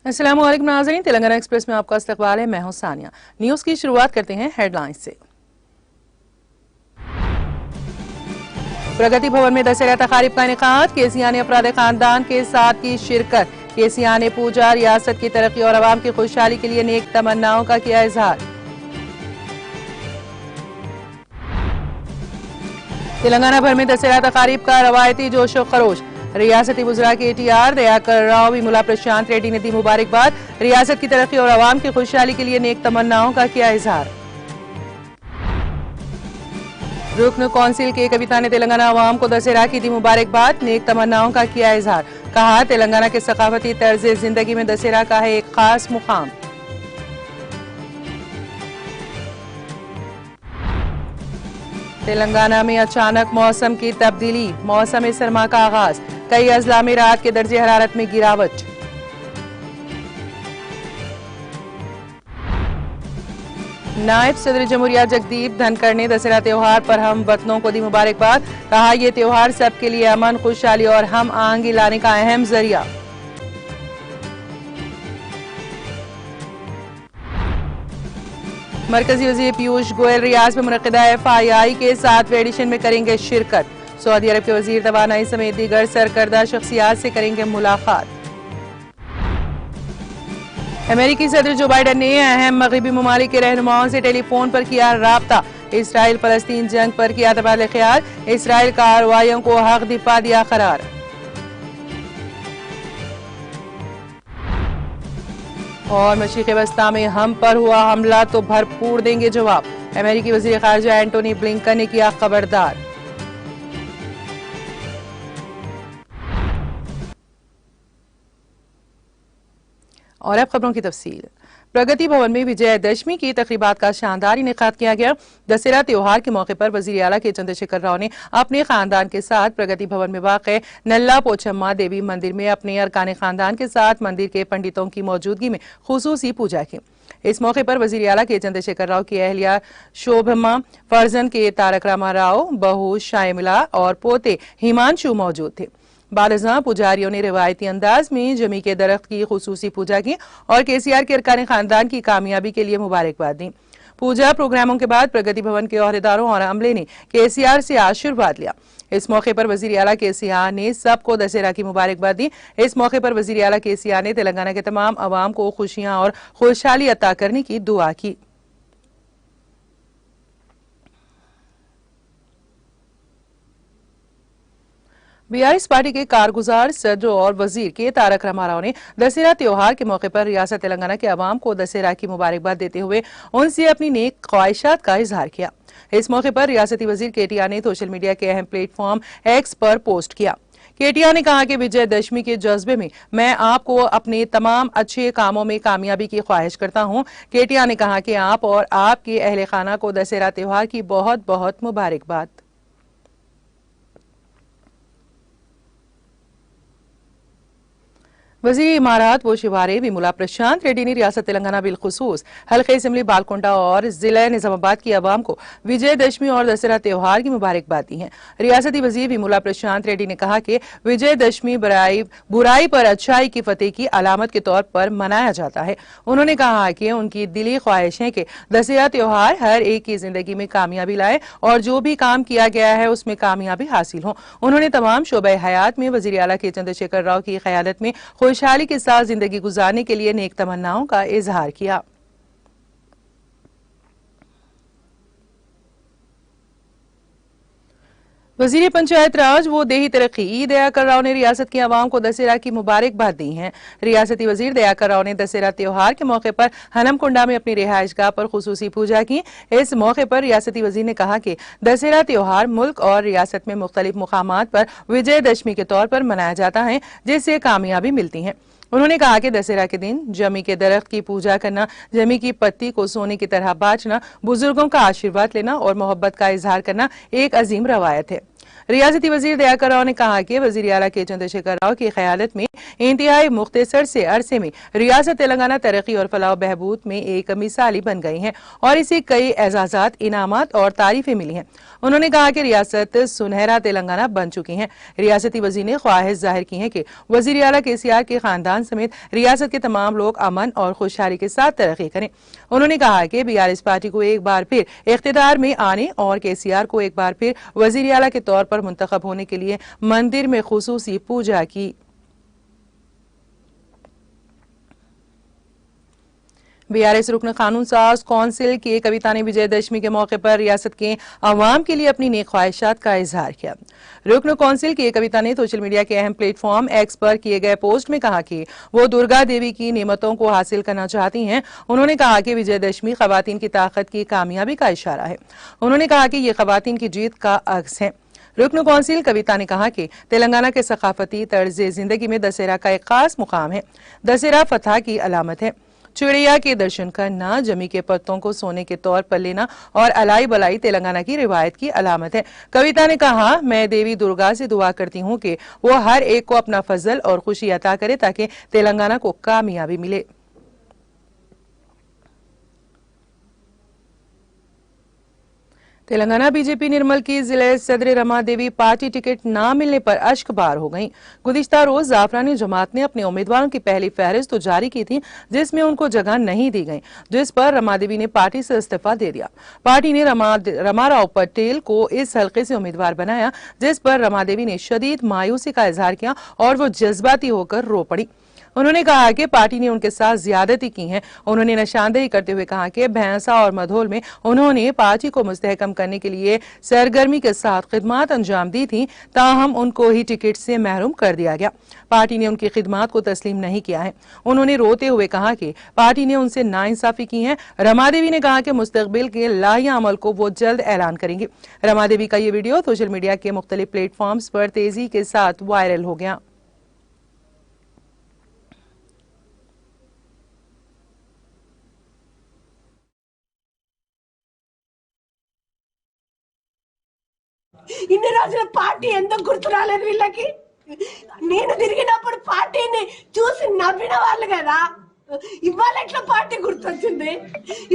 अस्सलाम वालेकुम नाज़रीन, तेलंगाना एक्सप्रेस में आपका इस्तकबाल है। मैं हूं सानिया। न्यूज की शुरुआत करते हैं हेडलाइंस से। प्रगति भवन में दशहरा तकारीब का इनेकाद, केसिया ने अफराद खानदान के साथ की शिरकत। केसिया ने पूजा, रियासत की तरक्की और आवाम की खुशहाली के लिए नेक तमन्नाओं का किया इजहार। तेलंगाना भर में दशहरा तकारीब का रवायती जोश व खरोश। रियासती वज़रा के ATR दयाकर राव, विमुला प्रशांत रेड्डी ने दी मुबारकबाद। रियासत की तरक्की और आवाम की खुशहाली के लिए नेक तमन्नाओं का किया इजहार। रुकन कौंसिल के कविता ने तेलंगाना आवाम को दशहरा की दी मुबारकबाद, नेक तमन्नाओं का किया इजहार। कहा, तेलंगाना के सकाफती तर्ज जिंदगी में दशहरा का है एक खास मुकाम। तेलंगाना में अचानक मौसम की तब्दीली, मौसम सरमा का आगाज। कई अजला में रात के दर्जे हरारत में गिरावट। नायब सदर जमहूरिया जगदीप धनखड़ ने दशहरा त्योहार पर हम वतनों को दी मुबारकबाद। कहा, यह त्योहार सबके लिए अमन, खुशहाली और हम आहंगी लाने का अहम जरिया। मरकजी वज़ीर पीयूष गोयल रियाज में मुनक़िदा FII के 7वें एडिशन में करेंगे शिरकत। सऊदी अरब के वज़ीर तवानाई समेत दीगर सरकर्दा शख्सियात से करेंगे मुलाकात। अमेरिकी सदर जो बाइडन ने अहम मगरबी ममालिक के रहनुमाओं से टेलीफोन पर किया राब्ता। इसराइल फलस्तीन जंग पर किया तबादला ख्याल। इसराइल कार्रवाइयों को हक दिफा दिया करार। और मशरिक़ वस्ता में हम पर हुआ हमला तो भरपूर देंगे जवाब। अमेरिकी वज़ीर ख़ारिजा एंटोनी ब्लिंकन ने किया खबरदार। और अब खबरों की तफसील। प्रगति भवन में विजयदशमी की तकरीबात का शानदार इनेकाद किया गया। दशहरा त्योहार के मौके पर वज़ीर आला के चंद्रशेखर राव ने अपने खानदान के साथ प्रगति भवन में वाक़े नल्ला पोचम्मा देवी मंदिर में अपने अरकान खानदान के साथ मंदिर के पंडितों की मौजूदगी में खुसूसी पूजा की। इस मौके पर वज़ीर आला के चंद्रशेखर राव की अहलिया शोभम्मा, फर्जन के तारक रामा राव, बहू शायमिला और पोते हिमांशु मौजूद थे। बादशाह पुजारियों ने रिवायती अंदाज में जमी के दरख्त की खुसूसी पूजा की और KCR के अरकान खानदान की कामयाबी के लिए मुबारकबाद दी। पूजा प्रोग्रामों के बाद प्रगति भवन के ओहदेदारों और अमले ने KCR से आशीर्वाद लिया। इस मौके पर वज़ीर आला KCR ने सबको दशहरा की मुबारकबाद दी। इस मौके पर वज़ीर आला KCR ने तेलंगाना के तमाम अवाम को खुशियां और खुशहाली अता करने की दुआ की। BRS पार्टी के कारगुजार सदर और वजीर के तारक रामा राव ने दशहरा त्योहार के मौके पर रियासत तेलंगाना के अवाम को दशहरा की मुबारकबाद देते हुए उनसे अपनी नेक ख्वाहिशात का इजहार किया। इस मौके पर रियासती वजीर KTR ने सोशल मीडिया के अहम प्लेटफॉर्म X पर पोस्ट किया। KTR ने कहा कि विजयदशमी के जज्बे में मैं आपको अपने तमाम अच्छे कामों में कामयाबी की ख्वाहिश करता हूं। KTR ने कहा कि आप और आपके अहले खाना को दशहरा त्योहार की बहुत बहुत मुबारकबाद। वज़ीर इमारात व शिवारे विमुला प्रशांत रेड्डी ने रियासत तेलंगाना बिलखुसूस हल्के असम्बली बालकोंडा और जिला निजामाबाद की आवाम को विजयदशमी और दशहरा त्योहार की मुबारकबाद दी है। रियासती वज़ीर विमुला प्रशांत रेड्डी ने कहा कि विजयदशमी बुराई पर अच्छाई की फतेह की अलामत के तौर पर मनाया जाता है। उन्होंने कहा कि उनकी दिली ख्वाहिश है कि दशहरा त्योहार हर एक की जिंदगी में कामयाबी लाए और जो भी काम किया गया है उसमें कामयाबी हासिल हो। उन्होंने तमाम शोबे हयात में वज़ीर आला के चंद्रशेखर राव की क़यादत में खुशहाली के साथ जिंदगी गुजारने के लिए नेक तमन्नाओं का इजहार किया। वज़ीर पंचायत राज वो देही तरक्की दयाकर राव ने रियासत की आवाम को दशहरा की मुबारकबाद दी है। रियासती वज़ीर दयाकर राव ने दशहरा त्योहार के मौके पर हनमकुंडा में अपनी रिहाइशगाह पर खुसूसी पूजा की। इस मौके पर रियासती वज़ीर ने कहा कि दशहरा त्योहार मुल्क और रियासत में मुख्तलिफ मुकामात पर विजयदशमी के तौर पर मनाया जाता है, जिससे कामयाबी मिलती है। उन्होंने कहा कि दशहरा के दिन जमी के दरख्त की पूजा करना, जमी की पत्ती को सोने की तरह बांटना, बुजुर्गों का आशीर्वाद लेना और मोहब्बत का इजहार करना एक अजीम रवायत है। रियासती वजीर दयाकर राव ने कहा कि वजीर आला के चंद्रशेखर राव की क़यादत में इंतहाई मुख्तसर से अरसे में रियासत तेलंगाना तरक्की और फलाह बहबूद में एक मिसाली बन गई है और इसे कई एजाजात, इनामात और तारीफें मिली हैं। उन्होंने कहा कि रियासत सुनहरा तेलंगाना बन चुकी है। रियासती वजीर ने ख्वाहिश जाहिर की है कि वजीर आला KCR के खानदान समेत रियासत के तमाम लोग अमन और खुशहाली के साथ तरक्की करें। उन्होंने कहा कि BRS पार्टी को एक बार फिर इख्तिदार में आने और KCR को एक बार फिर वजीर आला के तौर पर मुंतखब होने के लिए मंदिर में खुसूसी पूजा की। BRS रुकन कानून साज कौंसिल की कविता ने विजयदशमी के मौके पर रियासत के अवाम के लिए अपनी नेक ख्वाहिशात का इजहार किया। रुकन कौंसिल की कविता ने सोशल मीडिया के अहम प्लेटफॉर्म X पर किए गए पोस्ट में कहा कि वो दुर्गा देवी की नेमतों को हासिल करना चाहती हैं। उन्होंने कहा कि विजयदशमी खवातीन की ताकत की कामयाबी का इशारा है। उन्होंने कहा कि ये खवातीन की जीत का अक्स है। रुकन कौंसिल कविता ने कहा कि तेलंगाना के सकाफती तर्ज जिंदगी में दशहरा का एक खास मुकाम है। दशहरा फतह की अलामत है। चिड़िया के दर्शन करना, जमी के पत्तों को सोने के तौर पर लेना और अलाई बलाई तेलंगाना की रिवायत की अलामत है। कविता ने कहा, मैं देवी दुर्गा से दुआ करती हूँ कि वो हर एक को अपना फजल और खुशी अता करे ताकि तेलंगाना को कामयाबी मिले। तेलंगाना बीजेपी निर्मल की जिले सदर रमा देवी पार्टी टिकट न मिलने पर अश्कबार हो गईं। गुज़िश्ता रोज जाफरानी जमात ने अपने उम्मीदवारों की पहली फहरिस्त तो जारी की थी, जिसमें उनको जगह नहीं दी गई, जिस पर रमा देवी ने पार्टी से इस्तीफा दे दिया। पार्टी ने रमाराव पटेल को इस हल्के से उम्मीदवार बनाया, जिस पर रमा देवी ने शदीद मायूसी का इजहार किया और वो जज्बाती होकर रो पड़ी। उन्होंने कहा कि पार्टी ने उनके साथ ज्यादती की है। उन्होंने निशानदेही करते हुए कहा कि भैंसा और मधोल में उन्होंने पार्टी को मुस्तहकम करने के लिए सरगर्मी के साथ खिदमात अंजाम दी थी, ताहम उनको ही टिकट से महरूम कर दिया गया। पार्टी ने उनकी खिदमात को तस्लीम नहीं किया है। उन्होंने रोते हुए कहा कि पार्टी ने उनसे नाइंसाफी की है। रमा देवी ने कहा कि मुस्तकबिल के लाहिया अमल को वो जल्द ऐलान करेंगे। रमा देवी का ये वीडियो सोशल मीडिया के मुख्तलिफ प्लेटफॉर्म्स पर तेजी के साथ वायरल हो गया। ఇన్ని రోజుల పార్టీ ఎందుకు గుర్తు రాలేదు వీళ్ళకి? నేను తిరిగినప్పుడు పార్టీని చూసి నవ్విన వాళ్ళు కదా, ఇవాళ ఎట్లా పార్టీ గుర్తొచ్చింది?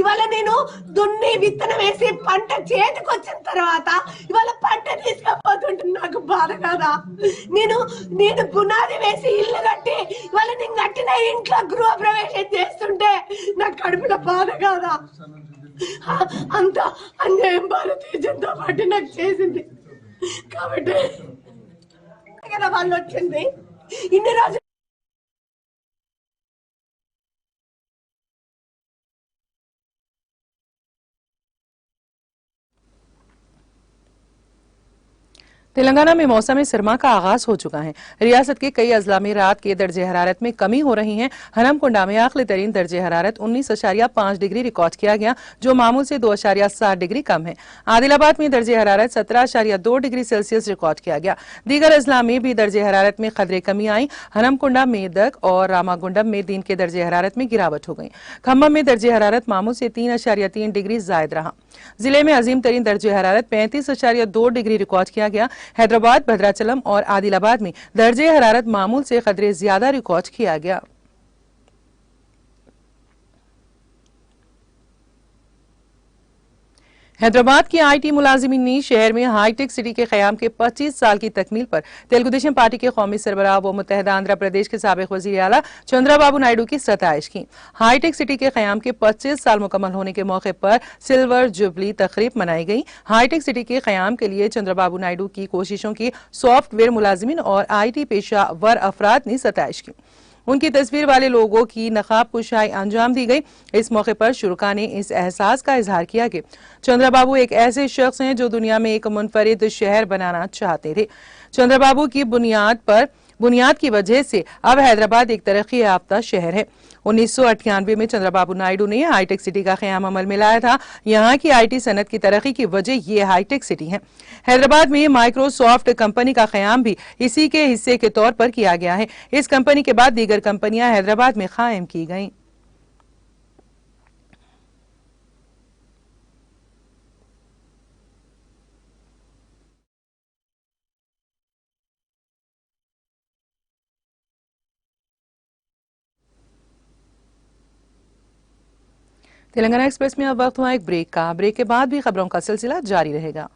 ఇవాళ నేను దున్ని విత్తనం వేసి పంట చేతికి వచ్చిన తర్వాత ఇవాళ పంట తీసుకపోతుంటే నాకు బాధ కదా. నేను పునాది వేసి ఇల్లు కట్టి ఇవాళ నేను కట్టిన ఇంట్లో గృహ ప్రవేశం చేస్తుంటే నాకు కడుపులో బాధ కదా. అంత అన్యాయం భారతీయ జనతా పార్టీ నాకు చేసింది కాబట్టి కదా వాళ్ళు వచ్చింది ఇన్ని రోజులు. तेलंगाना में मौसम सरमा का आगाज हो चुका है। रियासत के कई अजला में रात के दर्जे हरारत में कमी हो रही है। हनमकुंडा में आखिरी तरीन दर्जे हरारत 19.5 डिग्री रिकॉर्ड किया गया, जो मामूल से 2.7 डिग्री कम है। आदिलाबाद में दर्जे हरारत 17.2 डिग्री सेल्सियस रिकॉर्ड किया गया। दीगर अजला में भी दर्जे हरारत में खदरे कमी आई। हनमकुंडा, मेदक और रामागुंडम में दिन के दर्जे हरारत में गिरावट हो गई। खम्मम में दर्जे हरारत मामूल से 3.3 डिग्री जायद रहा। जिले में अजीम तरीन दर्जे हरारत 35.2 डिग्री रिकॉर्ड किया गया। हैदराबाद, भद्राचलम और आदिलाबाद में दर्जे हरारत मामूल से कदरे ज्यादा रिकॉर्ड किया गया। हैदराबाद की IT मुलाजिमीन ने शहर में हाईटेक सिटी के क़याम के 25 साल की तकमील पर तेलुगुदेशम पार्टी के कौमी सरबराह व मुत्तहदा आंध्र प्रदेश के साबिक वज़ीर आला चंद्रबाबू नायडू की सताइश की। हाईटेक सिटी के क़याम के 25 साल मुकम्मल होने के मौके पर सिल्वर जुबली तकरीब मनाई गई। हाईटेक सिटी के क़याम के लिए चंद्रबाबू नायडू की कोशिशों की सॉफ्टवेयर मुलाजिमीन और IT पेशा वर अफराद ने सताइश की। उनकी तस्वीर वाले लोगों की नकाब कुशाई अंजाम दी गई। इस मौके पर शुरका ने इस एहसास का इजहार किया कि चंद्रबाबू एक ऐसे शख्स हैं जो दुनिया में एक मुनफरिद शहर बनाना चाहते थे। चंद्रबाबू की बुनियाद की वजह से अब हैदराबाद एक तरक्की याफ्ता शहर है। 1998 में चंद्रबाबू नायडू ने हाईटेक सिटी का क़याम अमल में लाया था। यहाँ की IT सनत की तरक्की की वजह ये हाईटेक सिटी है। हैदराबाद में माइक्रोसॉफ्ट कंपनी का क़याम भी इसी के हिस्से के तौर पर किया गया है। इस कंपनी के बाद दीगर कंपनियां हैदराबाद में कायम की गईं। तेलंगाना एक्सप्रेस में अब वक्त हुआ एक ब्रेक का। ब्रेक के बाद भी खबरों का सिलसिला जारी रहेगा।